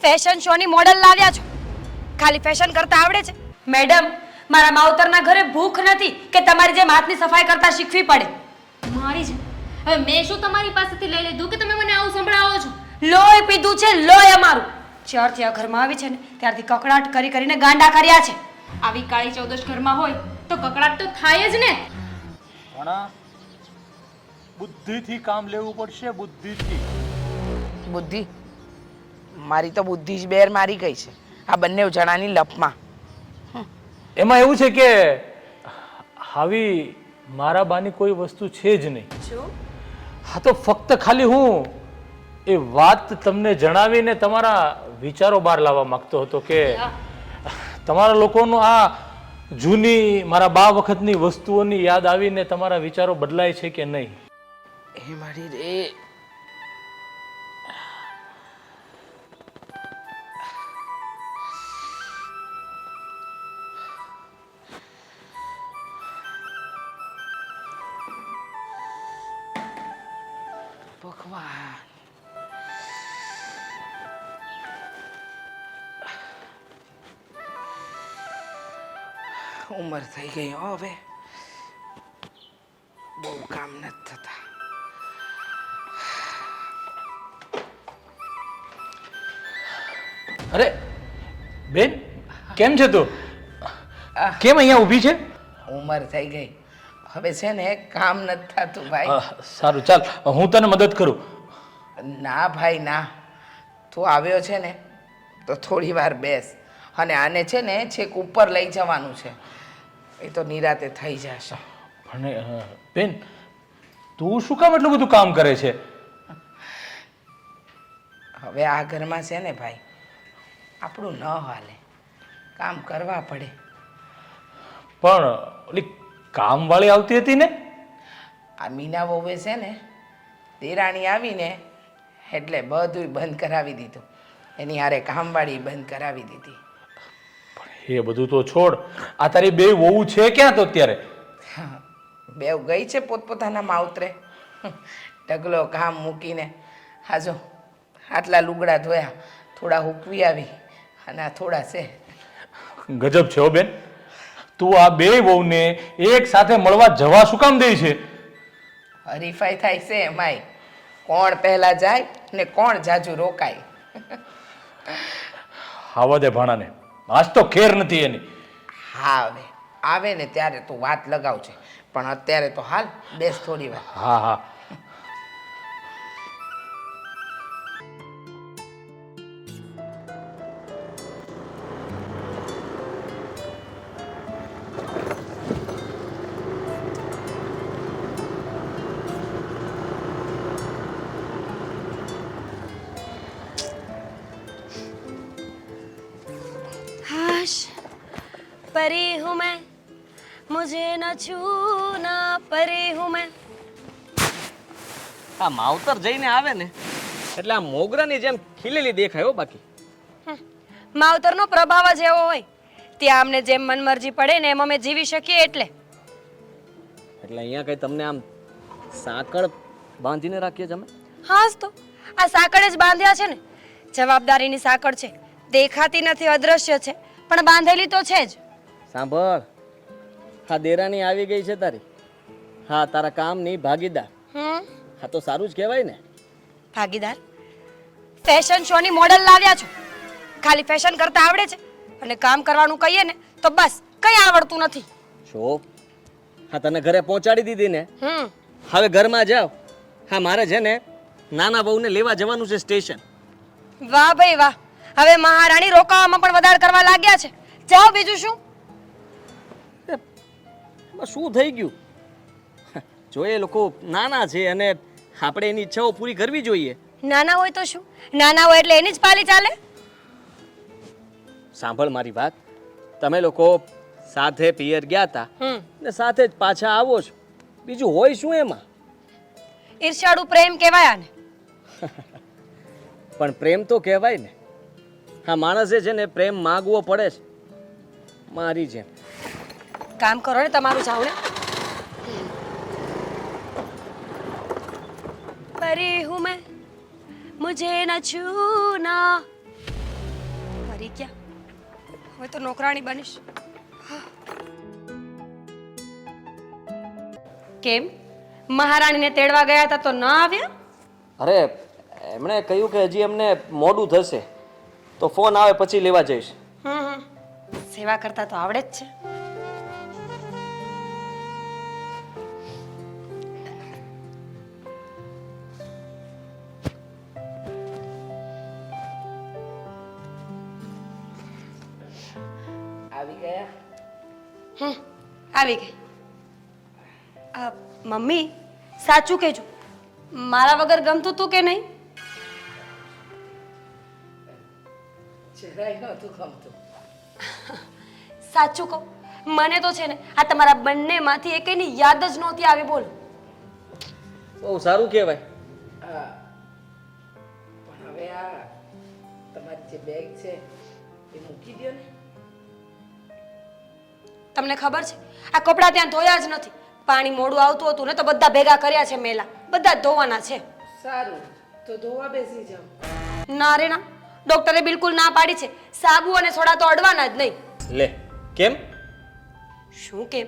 Fashion show ની model લાવ્યા છો. ખાલી ફેશન કરતા આવડે છે? મેડમ, મારા માવતરના ઘરે ભૂખ નથી કે તમારી જેમ હાથની સફાઈ કરતા શીખવી પડે. મારી છે. હવે મેં શું તમારી પાસેથી લઈ લીધું કે તમે મને આવું સંભળાવો છો? લોહી પીધું છે, લોહી અમારું. જ્યારથી આ ઘરમાં આવી છે ને ત્યારથી કકડાટ કરી કરીને ગાંડા કર્યા છે. આવી કાળી ચૌદશ ઘરમાં હોય તો કકડાટ તો થાય જ ને. ભણા, બુદ્ધિથી કામ લેવું પડશે, બુદ્ધિથી. બુદ્ધિ? મારી તો બુદ્ધિ જ બેર મારી ગઈ છે આ બંને જણાની લપમાં. એમાં એવું છે કે આવી મારા બાની કોઈ વસ્તુ છે જ નહીં. હા, તો ફક્ત ખાલી હું એ વાત તમને જણાવીને તમારા વિચારો બહાર લાવવા માંગતો હતો કે તમારા લોકોનો આ જૂની મારા બા વખતની વસ્તુઓની યાદ આવીને તમારા વિચારો બદલાય છે કે નહીં. એ મારી રે, ભગવાન. ઉંમર થઈ ગઈ હો, હવે બહુ કામ નથી થતા. અરે બેન, કેમ છે તું? કેમ અહીંયા ઊભી છે? ઉંમર થઈ ગઈ, હવે છે ને કામ નથી થતું ભાઈ. સારું, ચાલ હું તને મદદ કરું. ના ભાઈ ના, તું આવ્યો છે ને તો થોડી વાર બેસ, અને આને છે ને છેક ઉપર લઈ જવાનું છે, એ તો નિરાતે થઈ જશે. પણ બેન, તું શું કામ એટલું બધું કામ કરે છે? હવે આ ઘરમાં છે ને ભાઈ, આપણું ન હાલે, કામ કરવા પડે. પણ ઓલી કામવાળી આવતી હતી ને? આ મીના વહુએ છે ને દેરાણી આવીને એટલે બધું બંધ કરાવી દીધું, એની હારે કામવાળી બંધ કરાવી દીધી. એ બધું તો છોડ, આ તારી બે વહુ છે ક્યાં તો અત્યારે? બેવ ગઈ છે પોતપોતાના માવતરે. ઢગલો કામ મૂકીને હાજો આટલા લુગડા ધોયા, થોડા હૂકવી આવી, અને આ થોડા છે. ગજબ છે હો બેન, તું આ બે વહુને એક સાથે મળવા જવા શું કામ દે છે? હરીફાઈ થાય છે એમાંય, કોણ પહેલા જાય ને કોણ જાજુ રોકાય. આવા દે ભાણાને, આજ તો ખેર નથી એની. હા, હવે આવે ને ત્યારે તું વાત લગાવજે, પણ અત્યારે તો હાલ બેસ થોડી વાર. હા હા. परी हूँ मैं, मुझे न छूना, परी हूँ मैं. આ માવતર જઈને આવે ને એટલે આ મોગરાની જેમ ખીલેલી દેખાય હો. બાકી માવતરનો પ્રભાવ જ એવો હોય, ત્યાં અમને જેમ મનમરજી પડે ને એમ અમે જીવી શકીએ. એટલે અહીંયા કઈ તમને આમ સાંકળ બાંધીને રાખીએ છે અમે? હાસ તો આ સાંકળ જ બાંધ્યા છે ને. જવાબદારીની સાંકળ છે, દેખાતી નથી, અદ્રશ્ય છે, પણ બાંધેલી તો છે જ. સાંભળ, હા દેરાની આવી ગઈ છે તારી, હા તારા કામની ભાગીદાર. હા તો સારું જ કહેવાય ને. ભાગીદાર? ફેશન શો ની મોડલ લાવ્યા છો. ખાલી ફેશન કરતા આવડે છે, અને કામ કરવાનું કહીએ ને તો બસ કઈ આવડતું નથી. શો? હા તને ઘરે પહોંચાડી દીધી ને, હવે ઘરમાં જાવ. હા મારે છે ને નાના વહુને લેવા જવાનું છે સ્ટેશન. વાહ ભાઈ વાહ, હવે મહારાણી રોકાવામાં પણ વધારે કરવા લાગ્યા છે. જાઓ, બીજું શું. શું થઈ ગયું? જો એ લોકો નાના છે અને આપણે એની ઈચ્છાઓ પૂરી કરવી જોઈએ. નાના હોય તો શું, નાના હોય એટલે એની જ પાલી ચાલે. સાંભળ મારી વાત, તમે લોકો સાથે પિયર ગયા હતા ને સાથે જ પાછા આવો છો, બીજું હોય શું એમાં? ઈર્ષાળુ પ્રેમ કહેવાય આને. પણ પ્રેમ તો કહેવાય ને. હા માણસે છે ને પ્રેમ માગવો પડે છે, મારી જેમ. કામ કરો ને તમારું, જાવ ને. परी हूँ मैं, मुझे न छूना, હવે તો નોકરાણી બનીશ. કેમ મહારાણીને તેડવા ગયા હતા તો ન આવ્યા? અરે એમણે કહ્યું કે હજી એમને મોડું થશે તો ફોન આવે પછી લેવા જઈશ. સેવા કરતા તો આવડે જ છે. આવી ગયા? આવી ગઈ. મમ્મી સાચું કહેજો, મારા વગર ગમતું તું કે નહીં? જરાય નહોતું ગમતું. સાચું કહું, મને તો છે ને આ તમારા બંનેમાંથી એકેયની યાદ જ નહોતી આવી. બોલ. બહુ સારું કહેવાય. પણ હવે આ તમારી જે બેગ છે એ મૂકી દો ને. તમને ખબર છે આ કપડાં ત્યાં ધોયા જ નથી. પાણી મોડું આવતું હતું ને તો બધા ભેગા કર્યા છે મેલા, બધા જ ધોવાના છે. સારું, તો ધોવા બેસી જાઓ. ના રે ના, ડોક્ટરે બિલકુલ ના પાડી છે. સાબુ અને સોડા તો અડવાના જ નહીં. લે કેમ? શું કેમ?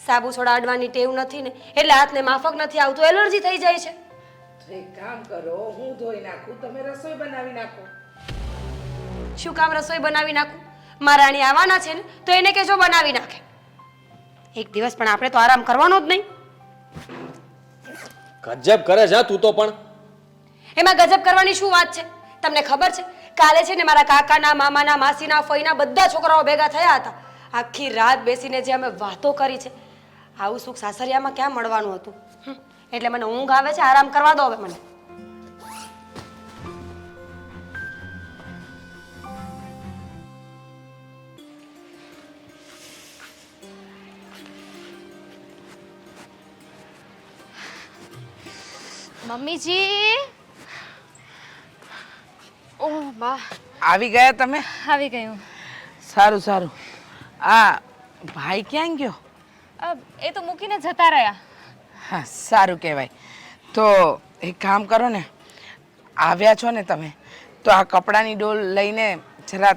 સાબુ સોડા અડવાની ટેવ નથી ને એટલે હાથને માફક નથી આવતું, એલર્જી થઈ જાય છે. તો એક કામ કરો, હું ધોઈ નાખું, તમે રસોઈ બનાવી નાખો. શું કામ રસોઈ બનાવી નાખું? મહારાણી આવવાના છે ને તો એને કહેજો બનાવી નાખે. એક દિવસ પણ આપણે તો આરામ કરવાનો જ નહીં. ગજબ કરે છે તું તો. પણ એમાં ગજબ કરવાની શું વાત છે? તમને ખબર છે કાલે છે ને મારા કાકાના, મામાના, માસીના, ફઈના બધા છોકરાઓ ભેગા થયા હતા. આખી રાત બેસીને જે અમે વાતો કરી છે, આવું સુખ સાસરિયામાં ક્યાં મળવાનું હતું. એટલે મને ઊંઘ આવે છે, આરામ કરવા દો હવે મને. મમ્મીજી, ઓહ બા, આવી ગયા તમે? આવી ગયું. સારું સારું. આ ભાઈ ક્યાં ગયો? એ તો મૂકીને જતા રહ્યા. હા, સારું કહેવાય. તો એક કામ કરો ને, આવ્યા છો ને તમે તો આ કપડાની ડોલ લઈને જરા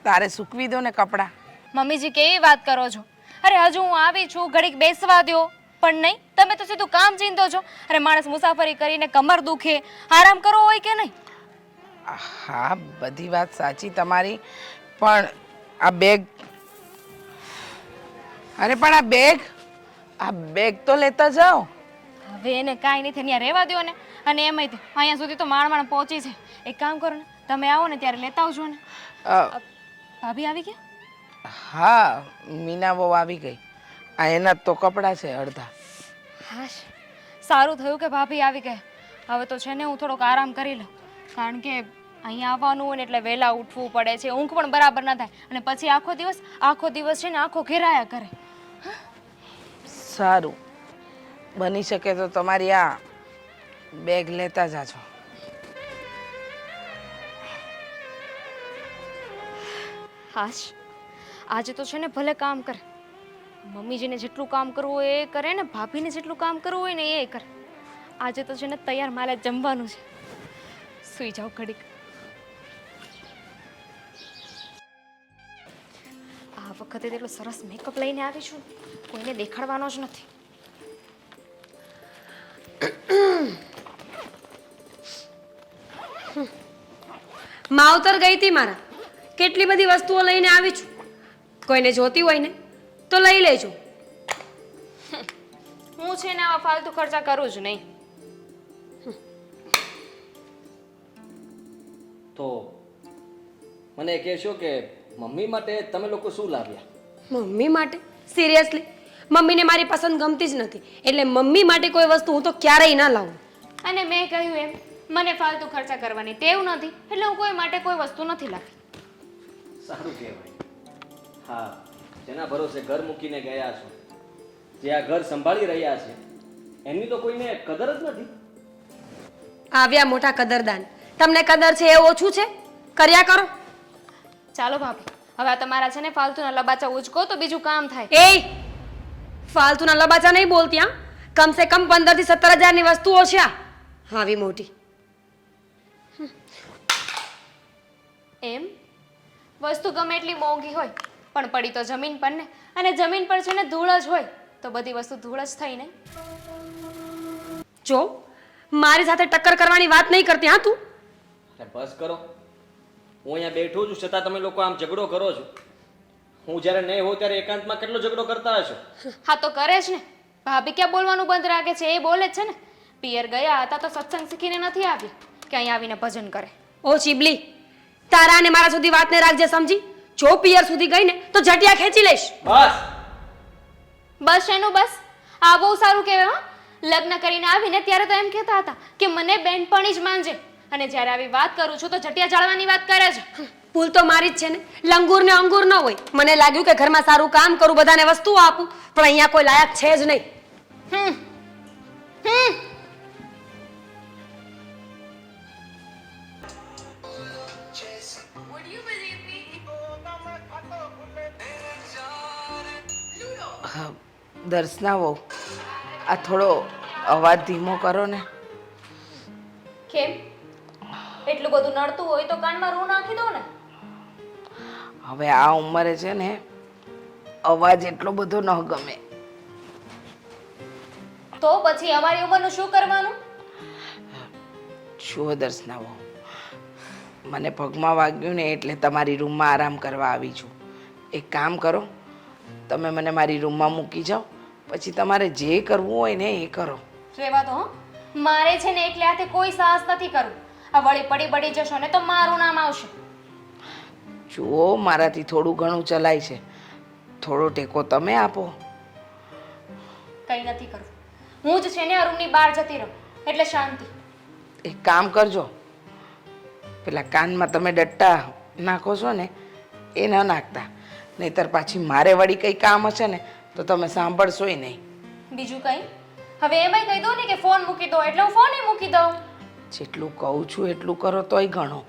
તારે સૂકવી દો ને કપડાં. મમ્મીજી કેવી વાત કરો છો? અરે હજુ હું આવી છું, ઘડીક બેસવા દો. પણ નહીં, તમે તો સીધું કામ ચીંધો છો. અરે માણસ મુસાફરી કરીને કમર દુખે, આરામ કરવો હોય કે નહીં? હા, બધી વાત સાચી તમારી, પણ આ બેગ, અરે પણ આ બેગ તો લેતા જાઓ. હવે એને કાંઈ નથી, ત્યાં રહેવા દો ને. અને એમ અહીંયા સુધી તો માણ પહોંચી છે. એક કામ કરો ને, તમે આવો ને ત્યારે લેતા આવજો ને. ભાભી આવી ગયા? હા, મીના બહુ આવી ગઈ. આ એના તો કપડાં છે અડધા. હા, સારું થયું કે ભાભી આવી ગયા. હવે તો છે ને હું થોડોક આરામ કરી લઉં, કારણ કે અહીંયા આવવાનું હોય ને એટલે વહેલા ઉઠવું પડે છે, ઊંઘ પણ બરાબર ના થાય, અને પછી આખો દિવસ છે ને આખો ઘેરાયા કરે. સારું, બની શકે તો તમારી આ બેગ લેતા જાજો. હાશ, આજે તો છે ને ભલે કામ કરે, મમ્મીજીને જેટલું કામ કરવું હોય એ કરે ને ભાભીને જેટલું કામ કરવું હોય ને એ કરે. આજે તો છે ને તૈયાર માલે જમવાનું છે. સૂઈ જાઓ ઘડીક. આ વખતે તેટલો સરસ મેકઅપ લઈને આવી છું, કોઈને દેખાડવાનો જ નથી. માવતર ગઈ હતી મારા, કેટલી બધી વસ્તુઓ લઈને આવી છું. કોઈને જોતી હોય ને તો લઈ લેજો. હું છે ને આવા ફાલતુ ખર્ચા કરું જ નહીં. તો મને કહેશો કે મમ્મી માટે તમે લોકો શું લાવ્યા? મમ્મી માટે? સિરિયસલી? મમ્મીને મારી પસંદ ગમતી જ નથી, એટલે મમ્મી માટે કોઈ વસ્તુ હું તો ક્યારેય ના લાવું. અને મેં કહ્યું એમ, મને ફાલતુ ખર્ચા કરવાની ટેવ નથી, એટલે હું કોઈ માટે કોઈ વસ્તુ નથી લાવી. સારું કહેવાય. હા, જેના ભરોસે ઘર મૂકીને ગયા છો, જે આ ઘર સંભાળી રહ્યા છે, એમની તો કોઈને કદર જ નથી. આવ્યા મોટા કદરદાન. તમને કદર છે એ ઓછું છે? કર્યા કરો. ચાલો ભાભી, હવે આ તમારા છે ને ફાલતુના લબાચા ઉચકો તો બીજું કામ થાય. એ ફાલતુના લબાચા નહીં બોલતી. હા, કમસે કમ 15 થી 17 હજારની વસ્તુઓ છે આ. આવી મોટી. એમ વસ્તુ ગમે એટલી મોંઘી હોય પણ પડી તો જમીન પર ને, અને જમીન પર છે ને ધૂળ જ હોય તો બધી વસ્તુ ધૂળ જ થઈ ને. જો મારી સાથે ટક્કર કરવાની વાત નહીં કરતી હા તું. અરે બસ કરો. હું અહીંયા બેઠો છું છતાં તમે લોકો આમ ઝઘડો કરો છો. હું જ્યારે નહીં હોઉં ત્યારે એકાંતમાં કેટલો ઝઘડો કરતા હશો. હા તો કરે જ ને. ભાભી ક્યાં બોલવાનું બંધ રાખે છે? એ બોલે જ છે ને. પિયર ગયા હતા તો સત્સંગ શીખીને નથી આવી કે અહીં આવીને ભજન કરે. ઓ ચીબલી, તારા અને મારા સુધી વાત ને રાખજે સમજી. જો પિયર સુધી ગઈ ને તો જટિયા ખેંચી લઈશ. બસ બસ એનું બસ. આ બહુ સારું કહેવાય હા. લગ્ન કરીને આવીને ત્યારે તો એમ કહેતા હતા કે મને બેનપણી જ માનજે, અને જ્યારે આવી વાત કરું છું તો જટિયા જાળવાની વાત કરે છે. ભૂલ તો મારી જ છે ને. લંગૂર ને અંગૂર ન હોય. મને લાગ્યું કે ઘરમાં સારું કામ કરું, બધાને વસ્તુઓ આપું, પણ અહીંયા કોઈ લાયક છે જ નહીં. હમ હમ હા, દર્શના વહુ, આ થોડો અવાજ ધીમો કરો ને. કેમ? એટલું બધું નડતું હોય તો કાનમાં રૂ નાખી દો ને. હવે આ ઉંમરે છે ને અવાજ એટલો બધો ન ગમે. તો પછી અમારી ઉંમરનું શું કરવાનું? જુઓ દર્શના વહુ, મને પગમાં વાગ્યું ને એટલે તમારી રૂમમાં આરામ કરવા આવી છું. એક કામ કરો, તમે મને મારી રૂમમાં મૂકી જાઓ, પછી તમારે જે કરવું હોય ને એ કરો. રેવા દો હો. મારે છે ને એકલે હાથે કોઈ સાહસ નથી કરવું. આ વળી પડી જશો ને તો મારું નામ આવશે. જુઓ, મારાથી થોડું ઘણું ચલાય છે, થોડો ટેકો તમે આપો. કંઈ નથી કરવું. હું જ છે ને આ રૂમની બહાર જતી રહું એટલે શાંતિ. એક કામ કરજો, પેલા કાનમાં તમે ડટ્ટા નાખો છો ને એ ન નાખતા, નહીતર પાછી મારે વળી કંઈ કામ હશે ને તો તમે સાંભળશોય નહીં. બીજું કંઈ? હવે એમાંય કહી દો ને કે ફોન મૂકી દો એટલે હું ફોન મૂકી દઉં. જેટલું કહું છું એટલું કરો તોય ઘણો.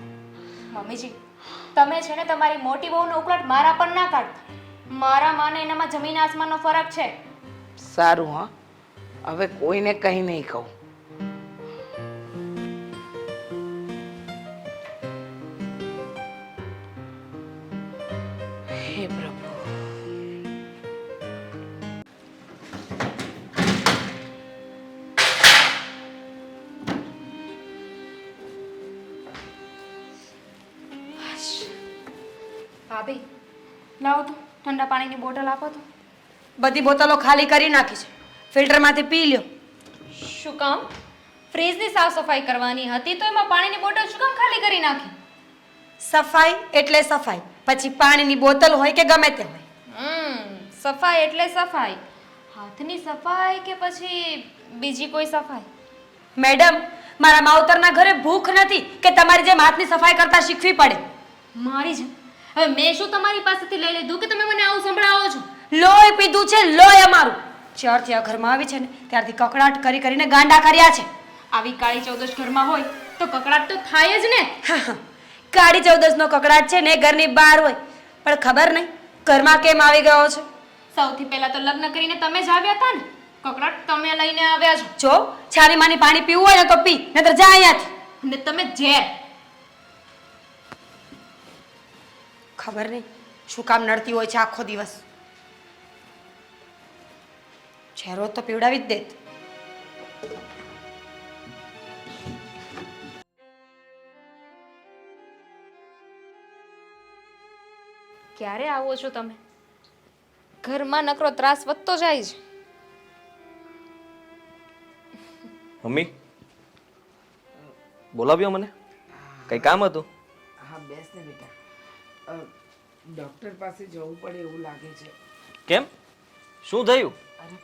મમ્મીજી, તમે છે ને તમારી મોટી બહુનો ઉકળાટ મારા પર ના કાઢતા. મારા માને એનામાં જમીન આસમાનનો ફરક છે. સારું, હા, હવે કોઈને કંઈ નહીં કહું. હે પ્રભુ. ભાભી, લાવો તો ઠંડા પાણીની બોટલ આપો તો. બધી બોટલો ખાલી કરી નાખી છે, ફિલ્ટરમાંથી પી લ્યો. શું કામ? ફ્રીજની સાફ સફાઈ કરવાની હતી તો એમાં પાણીની બોટલ શું કામ ખાલી કરી નાખી? સફાઈ એટલે સફાઈ, પછી પાણીની બોટલ હોય કે ગમે તે હોય. સફાઈ એટલે સફાઈ. હાથની સફાઈ કે પછી બીજી કોઈ સફાઈ? મેડમ, મારા માવતરના ઘરે ભૂખ નથી કે તમારી જેમ હાથની સફાઈ કરતા શીખવી પડે. મારી જેમ? હવે મેં શું તમારી પાસેથી લઈ લીધું કે તમે મને આવું સંભળાવો છો? લોહી પીધું છે, લોહી અમારું. જ્યારથી આ ઘરમાં આવી છે ને ત્યારથી કકડાટ કરી કરીને ગાંડા કર્યા છે. આવી કાળી ચૌદશ ઘરમાં હોય તો કકડાટ તો થાય જ ને. કાળી ચૌદસનો કકડાટ છે ને ઘરની બહાર હોય, પણ ખબર નહીં ઘરમાં કેમ આવી ગયો છે. સૌથી પહેલા તો લગ્ન કરીને તમે જ આવ્યા હતા ને, કકડાટ તમે લઈને આવ્યા છો. જો છાની માની પાણી પીવું હોય ને તો પી, નહીતર જા અહીંયાથી. ને તમે ઝેર. ખબર નહીં શું કામ નડતી હોય છે આખો દિવસ. ઝેરો તો પીવડાવી જ દેત. ક્યારે આવો છો તમે? ઘરમાં નકરો ત્રાસ વધતો જાય છે. મમ્મી, બોલાવ્યો મને? કઈ કામ હતું? હા, બેસ ને બેટા. ડૉક્ટર પાસે જવું પડે એવું લાગે છે. કેમ? શું થયું? અરે,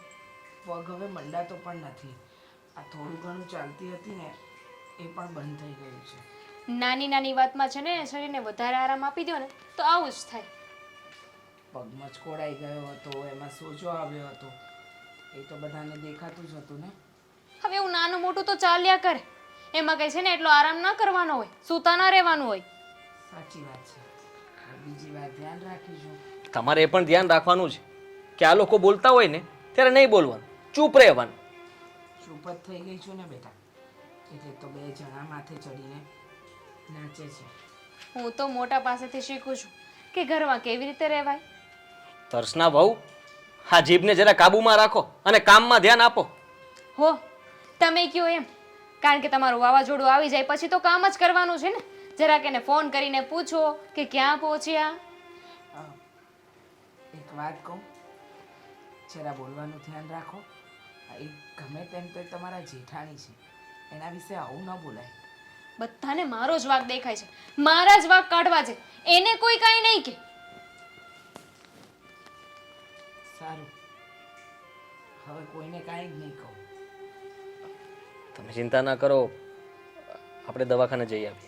પગ હવે મંડાતો પણ નથી. આ થોડું ઘણું ચાલતી હતી ને એ પણ બંધ થઈ ગયું છે. નાની નાની વાતમાં છે ને શરીરને વધારે આરામ આપી દો ને તો આવું જ થાય. પગમાં જ ખોડાઈ ગયો હતો, એમાં સોજો આવ્યો હતો, એ તો બધાને દેખાતું જ હતું ને. હવે એવું નાનું મોટું તો ચાલ્યા કરે, એમાં કઈ છે ને એટલો આરામ ન કરવાનો હોય, સૂતા ન રહેવાનું હોય. સાચી વાત છે. બીજી વાત ધ્યાન રાખીશું. તમારે એ પણ ધ્યાન રાખવાનું છે કે આ લોકો બોલતા હોય ને ત્યારે નહીં બોલવાનું, ચૂપ રહેવાનું. ચૂપ જ થઈ ગઈ છું ને બેટા, એટલે તો બે જણા માથે ચડીને નાચે છે. હું તો મોટા પાસેથી શીખું છું કે ઘરમાં કેવી રીતે રહેવાય. તર્સના બહુ આ જીભને જરા કાબુમાં રાખો અને કામમાં ધ્યાન આપો. હો તમે કયો એમ, કારણ કે તમારું વાવાઝોડું આવી જાય પછી તો કામ જ કરવાનું છે ને. જરાક એને ફોન કરીને પૂછો કે ક્યાં પહોંચ્યા. એક વાત કહું, જરા બોલવાનું ધ્યાન રાખો. એ ગમે તેમ તો તમારા જેઠાણી છે, એના વિશે આવું ન બોલાય. બધાને મારો જ વાંક દેખાય છે, મારા જ વાંક કાઢવા છે, એને કોઈ કાંઈ નહીં કે. સારું, હવે કોઈને કાંઈ જ નહીં કહું. તમે ચિંતા ના કરો, આપણે દવાખાને જઈ આવીએ.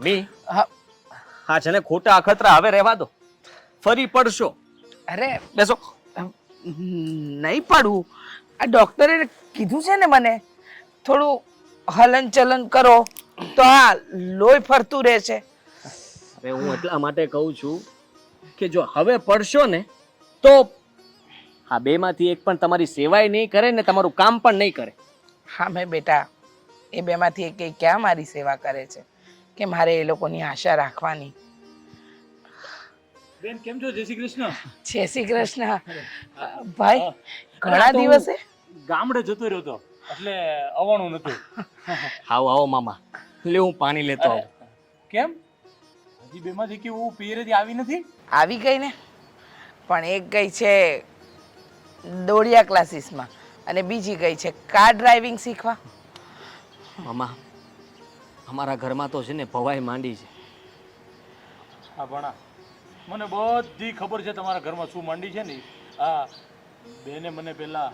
મમ્મી, હા છે ને ખોટા અખતરા હવે રહેવા દો, ફરી પડશો. અરે બેસો. નહીં પડવું. આ ડૉક્ટરે કીધું છે ને મને થોડું હલન ચલન કરો તો આ લોહી ફરતું રહેશે. હવે હું એટલા માટે કહું છું કે જો હવે પડશો ને તો આ બેમાંથી એક પણ તમારી સેવાય નહીં કરે ને તમારું કામ પણ નહીં કરે. હા મેં બેટા, એ બેમાંથી એક ક્યાં મારી સેવા કરે છે કે મારે એ લોકોની આશા રાખવાની. બેન કેમ છો? જય શ્રી કૃષ્ણ. જય શ્રી કૃષ્ણ. ભાઈ ઘણા દિવસે ગામડે જતો રહ્યો તો એટલે આવવાનું નતું. આવો આવો મામા, લે હું પાણી લેતો આવું. કેમ હજી બેમાંથી કેવું પિયરેથી આવી નથી? આવી ગઈ ને, પણ એક ગઈ છે દોડિયા ક્લાસીસમાં અને બીજી ગઈ છે કાર ડ્રાઇવિંગ શીખવા. મામા, અમારા ઘરમાં તો છે ને ભવાઈ માંડી છે. હા ભણા, મને બધી ખબર છે તમારા ઘરમાં શું માંડી છે ને. હા, બેને મને પેલા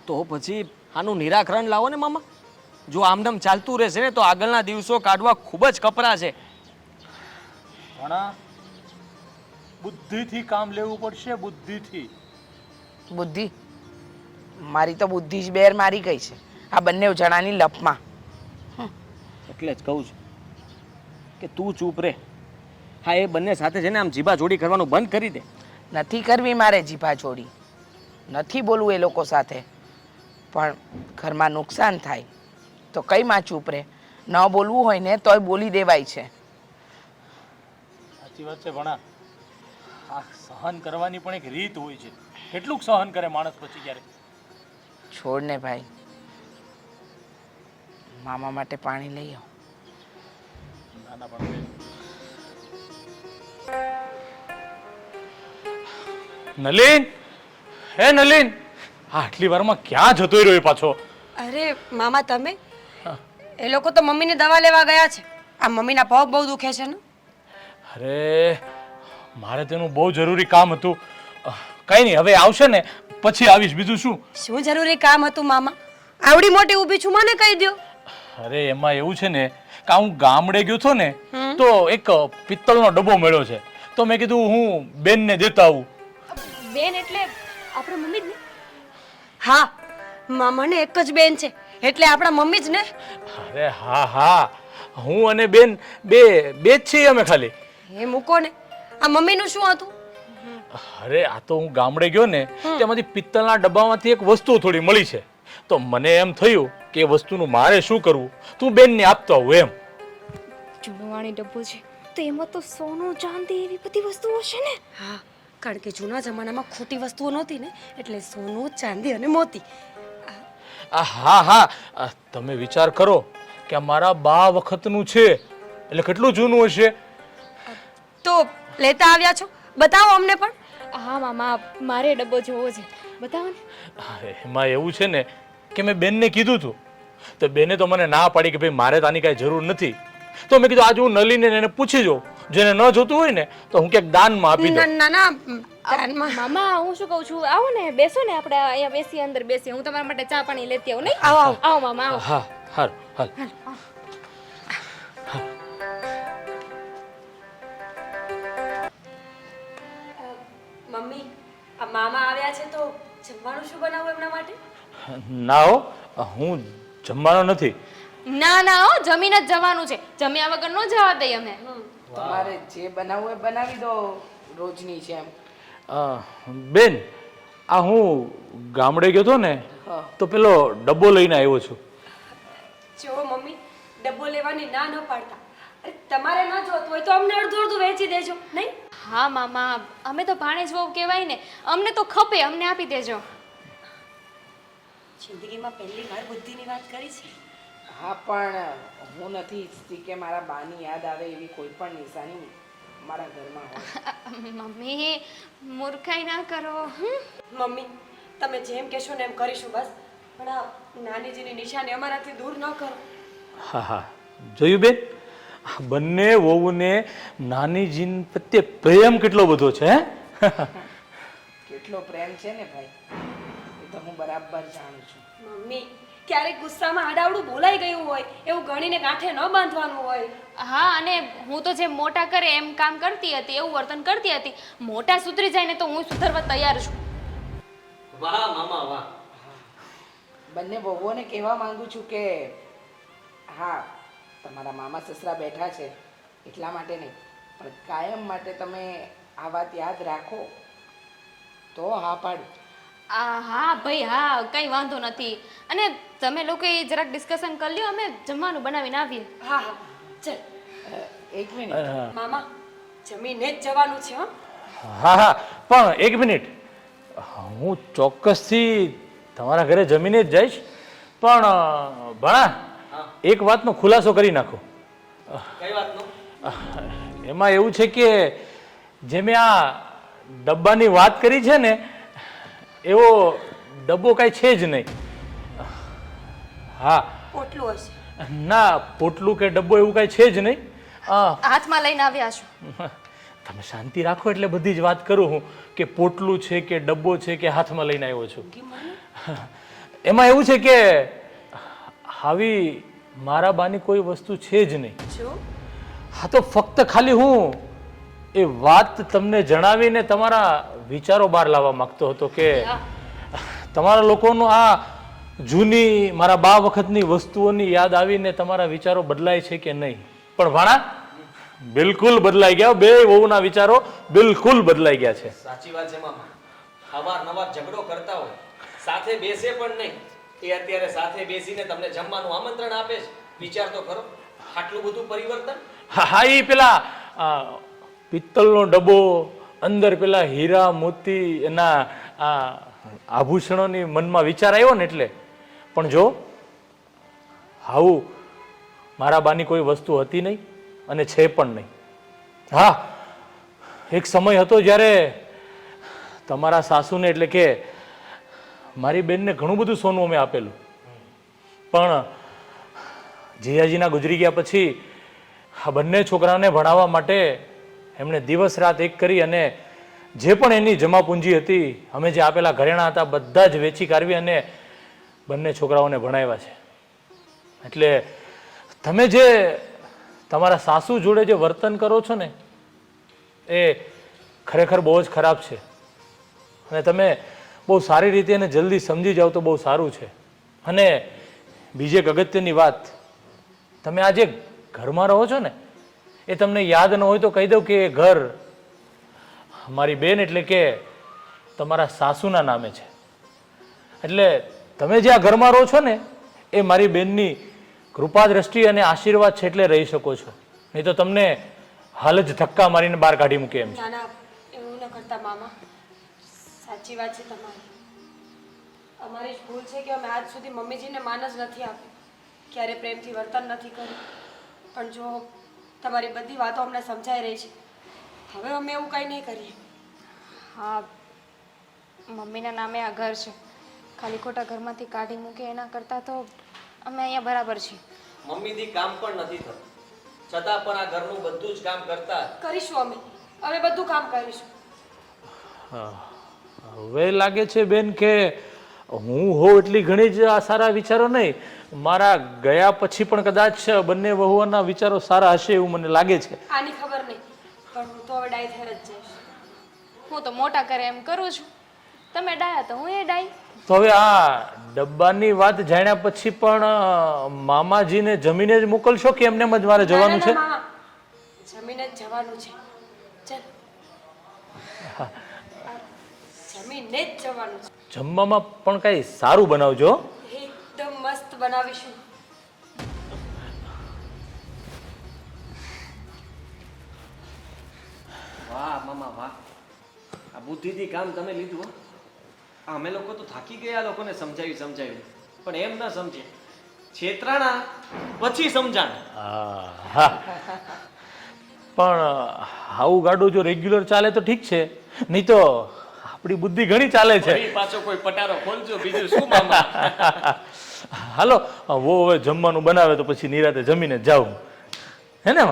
તો પછી આનું નિરાકરણ લાવો ને મામા. જો આમનામ ચાલતું રહેશે ને તો આગળના દિવસો કાઢવા ખૂબ જ કપરા છે. ભણા, બુદ્ધિથી કામ લેવું પડશે, બુદ્ધિથી. બુદ્ધિ? મારી તો બુદ્ધિ જ બેર મારી ગઈ છે આ બંને જણાની લપમાં. એટલે જ કહું છું કે તું ચૂપ રહે. હા, એ બંને સાથે છે ને આમ જીભા જોડી કરવાનું બંધ કરી દે. નથી કરવી મારે જીભા છોડી, નથી બોલવું એ લોકો સાથે, પણ ઘરમાં નુકસાન થાય તો કઈ માં ચૂપ રહે. ન બોલવું હોય ને તોય બોલી દેવાય છે. સાચી વાત છે ભણા. આ સહન કરવાની પણ એક રીત હોય છે. કેટલુંક સહન કરે માણસ પછી ક્યારે. છોડ ને ભાઈ, મામા માટે પાણી લઈ આવ. નાના પણ બેન. નલીન, હે નલીન, આટલી વારમાં ક્યાં જતો રહ્યો એ પાછો? અરે મામા તમે, એ લોકો તો મમ્મીને દવા લેવા ગયા છે. આ મમ્મીના પગ બહુ દુખે છે ને. અરે મારે તેનું બહુ જરૂરી કામ હતું. કઈ નહીં, હવે આવશે ને પછી આવીશ. બીજું શું? શું જરૂરી કામ હતું મામા? આવડી મોટી ઊભી છું, મને કહી દો. અરે એમાં એવું છે ને કે હું ગામડે ગયો હતો ને તો એક પિત્તળનો ડબ્બો મળ્યો છે, તો મેં કીધું હું બેનને દેતા આવું. બેન એટલે આપણે મમ્મી જ ને. હા, મામાને એક જ બેન છે એટલે આપણા મમ્મી જ ને. અરે હા હા, હું અને બેન બે જ છીએ અમે ખાલી. એ મૂકો ને, આ મમ્મીનું શું હતું? અરે આ તો હું ગામડે ગયો ને તેમાંથી પિત્તળના ડબ્બામાંથી એક વસ્તુ થોડી મળી છે, તો મને એમ થયું કે એ વસ્તુનું મારે શું કરવું, તું બેનને આપતો આવું એમ. જૂનવાણી ડબ્બો છે તો એમાં તો સોનું ચાંદી એવી બધી વસ્તુઓ છે ને. હા, કારણ કે જૂના જમાનામાં ખોટી વસ્તુઓ નહોતી ને, એટલે સોનું, ચાંદી અને મોતી. હા હા, તમે વિચાર કરો કે આ મારા બા વખતનું છે એટલે કેટલું જૂનું હશે. તો લેતા આવ્યા છો? બતાવો અમને પણ. હા મામા, મારે ડબ્બો જોવો છે, બતાવો ને. એમાં એવું છે ને કે મેં બેનને કીધું હતું, તો બેને તો મને ના પાડી કે ભાઈ મારે તો આની કાંઈ જરૂર નથી. તો મેં કીધું આજે હું નલીને એને પૂછી જાઉં, જેને ન જોતું હોય ને તો હું ક્યાંક દાનમાં આપી દઉં. ના ના, દાનમાં. મામા હું શું કહું છું, આવો ને બેસો ને, આપણે અહીંયા બેસી અંદર બેસી, હું તમારા માટે ચા પાણી લેતી આવું. નહીં આવો આવો. આવો મામા આવો. હા હાલ હાલ. મમ્મી, આ મામા આવ્યા છે તો જમવાનું શું બનાવું એમના માટે? ના હો, હું જમવાનો નથી. ના ના હો, જમીને જ જવાનું છે, જમ્યા વગર ન જવા દઈએ અમે. તમારે જે બનાવવું એ બનાવી દો રોજની જેમ. બેન, આ હું ગામડે ગયો હતો ને હા. તો પેલો ડબ્બો લઈને આવ્યો છું. જો મમ્મી, ડબ્બો લેવાની ના ન પાડતા. અરે તમારે ન જોતું હોય તો અમને અડધું અડધું વેચી દેજો, નહીં? હા મામા, અમે તો ભાણેજ વહુ કહેવાય ને, અમને તો ખપે, અમને આપી દેજો. જિંદગીમાં પહેલી વાર બુદ્ધિની વાત કરી છે. હા, પણ હું નથી ઈચ્છતી કે મારા બાની યાદ આવે એવી કોઈ પણ નિશાની મારા ઘરમાં હોય. મમ્મી, મૂર્ખાઈ ના કરો. મમ્મી, તમે જેમ કહેશો ને એમ કરીશું બસ. પણ આ નાનીજીની નિશાની અમારાથી દૂર ન કરો. હા હા, જોયું બેન, આ બંને વહુને નાનીજી પ્રત્યે પ્રેમ કેટલો બધો છે, હે? કેટલો પ્રેમ છે ને ભાઈ, એ તો હું બરાબર જાણું છું. મમ્મી, ક્યારેક ગુસ્સામાં આડાવડું બોલાઈ ગયું હોય એવું ગણીને ગાંઠે ન બાંધવાનું હોય. હા, અને હું તો જેમ મોટા કરે એમ કામ કરતી હતી, એવું વર્તન કરતી હતી. મોટા સુધરી જાય ને તો હું સુધરવા તૈયાર છું. વાહ મામા વાહ. બંને વહુઓને કહેવા માંગુ છું કે હા, તમારા મામા સસરા બેઠા છે એટલા માટે નહીં, પણ કાયમ માટે તમે આ વાત યાદ રાખો તો હા પાડું. હા ભાઈ, હા, કંઈ વાંધો નથી. અને તમે લોકો જરાક ડિસ્કશન કરી લ્યો, અમે જમવાનું બનાવીને આવીએ. હા હા, ચલ. એક મિનિટ. મામા, જમીને જ જવાનું છે. હો. હા હા, પણ એક મિનિટ, હું ચોક્કસથી તમારા ઘરે જમીને જ જઈશ, પણ ભણા એક વાતનો ખુલાસો કરી નાખો. કઈ વાતનું? એમાં એવું છે કે જે મેં આ ડબ્બાની વાત કરી છે ને, એવો ડબ્બો કાંઈ છે જ નહીં. હા, પોટલું હશે. ના, પોટલું કે ડબ્બો એવું કાંઈ છે જ નહીં. હાથમાં લઈને આવ્યા છું. તમે શાંતિ રાખો એટલે બધી જ વાત કરું હું, કે પોટલું છે કે ડબ્બો છે કે હાથમાં લઈને આવ્યો છું. એમાં એવું છે કે આવી મારા બાની કોઈ વસ્તુ છે જ નહીં. જો હા, તો ફક્ત ખાલી હું એ વાત તમને જણાવીને તમારા વિચારો બહાર લાવવા માંગતો હતો કે તમારા લોકોનું આ જૂની મારા બા વખતની વસ્તુઓની યાદ આવીને તમારા વિચારો બદલાય છે કે નહીં. પણ ભાણા, બિલકુલ બદલાઈ ગયા. બે વહુના વિચારો બિલકુલ બદલાઈ ગયા છે. સાચી વાત છે મામા. અવારનવાર ઝઘડો કરતા હોય, સાથે બેસે પણ નહીં. એ અત્યારે સાથે બેસીને તમને જમવાનું આમંત્રણ આપે છે. વિચાર તો કરો, આટલું બધું પરિવર્તન. હા, એ પેલા પિત્તળનો ડબ્બો, અંદર પેલા હીરા મોતી એના આભૂષણોની મનમાં વિચાર આવ્યો ને એટલે. પણ જો આવું મારા બાની કોઈ વસ્તુ હતી નહીં અને છે પણ નહીં. હા, એક સમય હતો જ્યારે તમારા સાસુને એટલે કે મારી બેનને ઘણું બધું સોનું અમે આપેલું, પણ જીજાજીના ગુજરી ગયા પછી આ બંને છોકરાઓને ભણાવવા માટે એમણે દિવસ રાત એક કરી અને જે પણ એની જમાપૂંજી હતી, અમે જે આપેલા ઘરેણાં હતા, બધા જ વેચી કાઢવી અને બંને છોકરાઓને ભણાવ્યા છે. એટલે તમે જે તમારા સાસુ જોડે જે વર્તન કરો છો ને, એ ખરેખર બહુ જ ખરાબ છે. અને તમે બહુ સારી રીતે એને જલ્દી સમજી જાઓ તો બહુ સારું છે. અને બીજી એક અગત્યની વાત, તમે આ જે ઘરમાં રહો છો ને, એ તમને યાદ ન હોય તો કહી દઉં કે એ ઘર મારી બેન એટલે કે તમારા સાસુના નામે છે. એટલે તમે જે આ ઘરમાં રહો છો ને, એ મારી બેનની કૃપા દ્રષ્ટિ અને આશીર્વાદ છે એટલે રહી શકો છો. નહીં તો તમને હાલ જ ધક્કા મારીને બહાર કાઢી મૂકે એમ છે. ના ના, એવું ન કરતા મામા. સાચી વાત છે તમારી. અમારી જ ભૂલ છે કે અમે આજ સુધી મમ્મીજીને માન જ નથી આપી, ક્યારે પ્રેમથી વર્તન નથી કર્યું. પણ જો તમારી બધી વાતો અમને સમજાઈ રહી છે, હવે અમે એવું કંઈ નહીં કરીએ. હા, મમ્મીના નામે આ ઘર છે, ખાલી ખોટા ઘરમાંથી કાઢી મૂકે એના કરતાં તો અમે અહીંયા બરાબર છીએ. મમ્મીથી કામ પણ નથી થતું, છતાં પણ આ ઘરનું બધું જ કામ કરતા. કરીશું અમે, હવે બધું કામ કરીશું. હવે લાગે છે બેન કે હું હોઉં એટલી ઘણી જ આ સારા વિચારો નહીં, મારા ગયા પછી પણ કદાચ બંને વહુઓના વિચારો સારા હશે એવું મને લાગે છે. આની ખબર નહીં, પણ હું તો હવે ડાય થઈ જ જઈશ. હું તો મોટા કરે એમ કરું છું, તમે ડાયા તો હું એ ડાઈ. તો હવે આ ડબ્બાની વાત જાણ્યા પછી પણ મામાજીને જમીને જ મોકલશો કે એમને જ મારે જવાનું છે? ના, ના, મામા, જમીને જ જવાનું છે ચાલ જમીને જ જવાનું છે જમવામાં પણ કઈ સારું બનાવજો હો. એકદમ મસ્ત બનાવીશું વાહ મામા વાહ આ બુદ્ધિથી કામ તમે લીધું હો. આ અમે લોકો તો થાકી ગયા લોકોને સમજાવી પણ એમ ન સમજે છેતરાણા પછી સમજાણ હા પણ આવું ગાડું જો રેગ્યુલર ચાલે તો ઠીક છે નહીં તો આપણી બુદ્ધિ ઘણી ચાલે છે ફરી પાછો કોઈ પટારો ખોલજો બીજું શું મામા હાલો વો હવે જમવાનું બનાવે તો પછી નિરાતે જમીને જાઉં હે ને